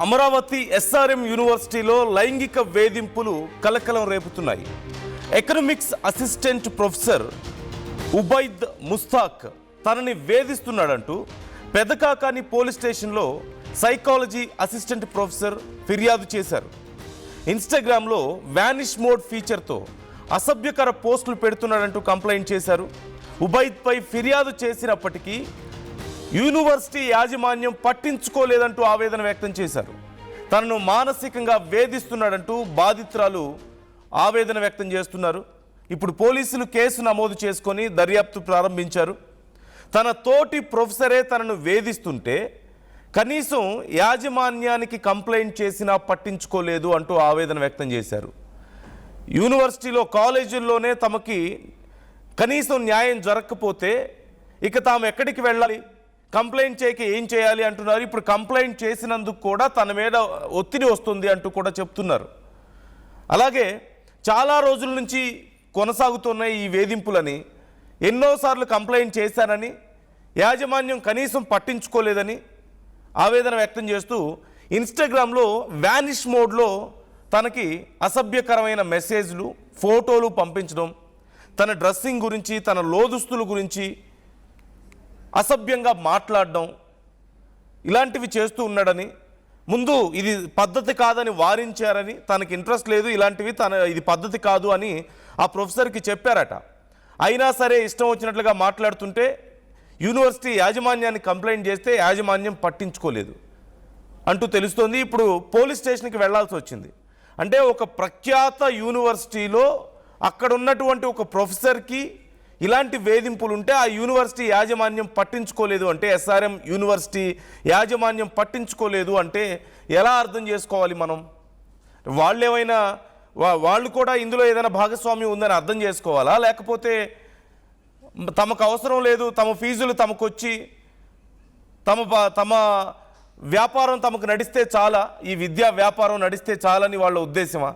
Amaravati SRM యూనివర్సిటీలో లైంగిక వేధింపులు కలకలం రేపుతున్నాయి. Economics assistant professor Ubaid Mushtaq తనని వేధిస్తున్నాడంటూ పెదకాకాని పోలీస్ స్టేషన్లో సైకాలజీ అసిస్టెంట్ ప్రొఫెసర్ ఫిర్యాదు చేశారు. ఇన్స్టాగ్రామ్లో వ్యానిష్ మోడ్ ఫీచర్తో అసభ్యకర పోస్టులు పెడుతున్నాడంటూ కంప్లైంట్ చేశారు. ఉబైద్పై ఫిర్యాదు చేసినప్పటికీ యూనివర్సిటీ యాజమాన్యం పట్టించుకోలేదంటూ ఆవేదన వ్యక్తం చేశారు. తనను మానసికంగా వేధిస్తున్నాడంటూ బాధితురాలు ఆవేదన వ్యక్తం చేస్తున్నారు. ఇప్పుడు పోలీసులు కేసు నమోదు చేసుకొని దర్యాప్తు ప్రారంభించారు. తన తోటి ప్రొఫెసరే తనను వేధిస్తుంటే కనీసం యాజమాన్యానికి కంప్లైంట్ చేసినా పట్టించుకోలేదు అంటూ ఆవేదన వ్యక్తం చేశారు. యూనివర్సిటీలో కాలేజీల్లోనే తమకి కనీసం న్యాయం జరగకపోతే ఇక తాము ఎక్కడికి వెళ్ళాలి, కంప్లైంట్ చేయక ఏం చేయాలి అంటున్నారు. ఇప్పుడు కంప్లైంట్ చేసినందుకు కూడా తన మీద ఒత్తిడి వస్తుంది అంటూ కూడా చెప్తున్నారు. అలాగే చాలా రోజుల నుంచి కొనసాగుతున్న ఈ వేధింపులని ఎన్నోసార్లు కంప్లైంట్ చేశానని యాజమాన్యం కనీసం పట్టించుకోలేదని ఆవేదన వ్యక్తం చేస్తూ ఇన్స్టాగ్రామ్లో వ్యానిష్ మోడ్లో తనకి అసభ్యకరమైన మెసేజ్లు, ఫోటోలు పంపించడం, తన డ్రెస్సింగ్ గురించి, తన లోదుస్తుల గురించి అసభ్యంగా మాట్లాడడం ఇలాంటివి చేస్తూ ఉన్నాడని, ముందు ఇది పద్ధతి కాదని వారించారని, తనకి ఇంట్రెస్ట్ లేదు ఇలాంటివి, ఇది పద్ధతి కాదు అని ఆ ప్రొఫెసర్కి చెప్పారట. అయినా సరే ఇష్టం వచ్చినట్లుగా మాట్లాడుతుంటే యూనివర్సిటీ యాజమాన్యాన్ని కంప్లైంట్ చేస్తే యాజమాన్యం పట్టించుకోలేదు అంటూ తెలుస్తోంది. ఇప్పుడు పోలీస్ స్టేషన్కి వెళ్లాల్సి వచ్చింది. అంటే ఒక ప్రఖ్యాత యూనివర్సిటీలో అక్కడ ఉన్నటువంటి ఒక ప్రొఫెసర్కి ఇలాంటి వేధింపులు ఉంటే ఆ యూనివర్సిటీ యాజమాన్యం పట్టించుకోలేదు అంటే, ఎస్ఆర్ఎం యూనివర్సిటీ యాజమాన్యం పట్టించుకోలేదు అంటే ఎలా అర్థం చేసుకోవాలి మనం? వాళ్ళు కూడా ఇందులో ఏదైనా భాగస్వామ్యం ఉందని అర్థం చేసుకోవాలా? లేకపోతే తమకు అవసరం లేదు, తమ ఫీజులు తమకు వచ్చి తమ వ్యాపారం తమకు నడిస్తే చాలా, ఈ విద్యా వ్యాపారం నడిస్తే చాలని వాళ్ళ ఉద్దేశమా?